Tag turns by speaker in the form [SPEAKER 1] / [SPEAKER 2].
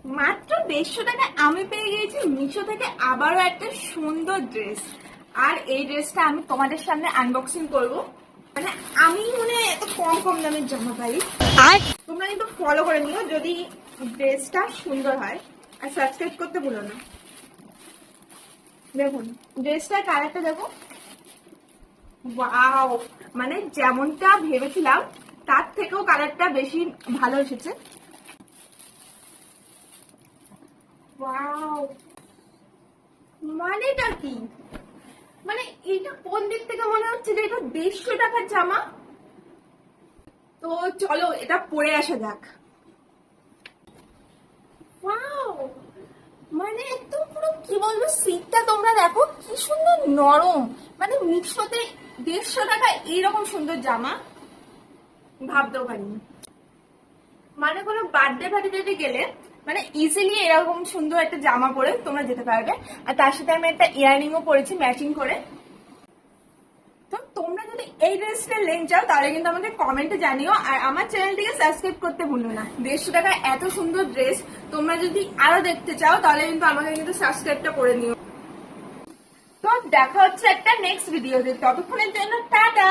[SPEAKER 1] মাত্র 150 টাকায় আমি পেয়ে গিয়েছি মিশো থেকে আবারও একটা সুন্দর ড্রেস। আর এই ড্রেসটা আমি তোমাদের সামনে আনবক্সিং করব। মানে আমি এত কম কম দামের জামা পাই। আর তোমরা কিন্তু ফলো করে নিও যদি ড্রেসটা সুন্দর হয়। আর সাবস্ক্রাইব করতে ভুলো না। দেখুন ড্রেসটার কালারটা দেখো, ওয়াও, মানে যেমনটা ভেবেছিলাম তার থেকেও কালারটা বেশি ভালো এসেছে। ওয়াও, মানেটা কি? মানে এটা কোন দিক থেকে মনে হচ্ছে যে এটা 150 টাকার জামা। তো চলো এটা পরে আসা যাক। ওয়াও, মানে একদম পুরো কি বলবো, সিটটা তোমরা দেখো কি সুন্দর নরম। মানে মিশোতে 150 টাকা এইরকম সুন্দর জামা ভাবতেও পারিনি। মানে কোনো বার্থডে পার্টিতে গেলে মানে ইজিলি এরকম সুন্দর একটা জামা পরে তোমরা যেতে পারবে। আর তার সাথে আমি একটা ইয়াররিংও পরেছি ম্যাচিং করে। তো তোমরা যদি এই ড্রেসটা লেন চাও তাহলে কিন্তু আমাকে কমেন্টে জানিও। আর আমার চ্যানেলটিকে সাবস্ক্রাইব করতে ভুলো না। 150 টাকা এত সুন্দর ড্রেস তোমরা যদি আরো দেখতে চাও তাহলে কিন্তু আমাকে কিন্তু সাবস্ক্রাইবটা করে নিও। তো দেখা হচ্ছে একটা নেক্সট ভিডিওতে, ততক্ষণের জন্য টাটা।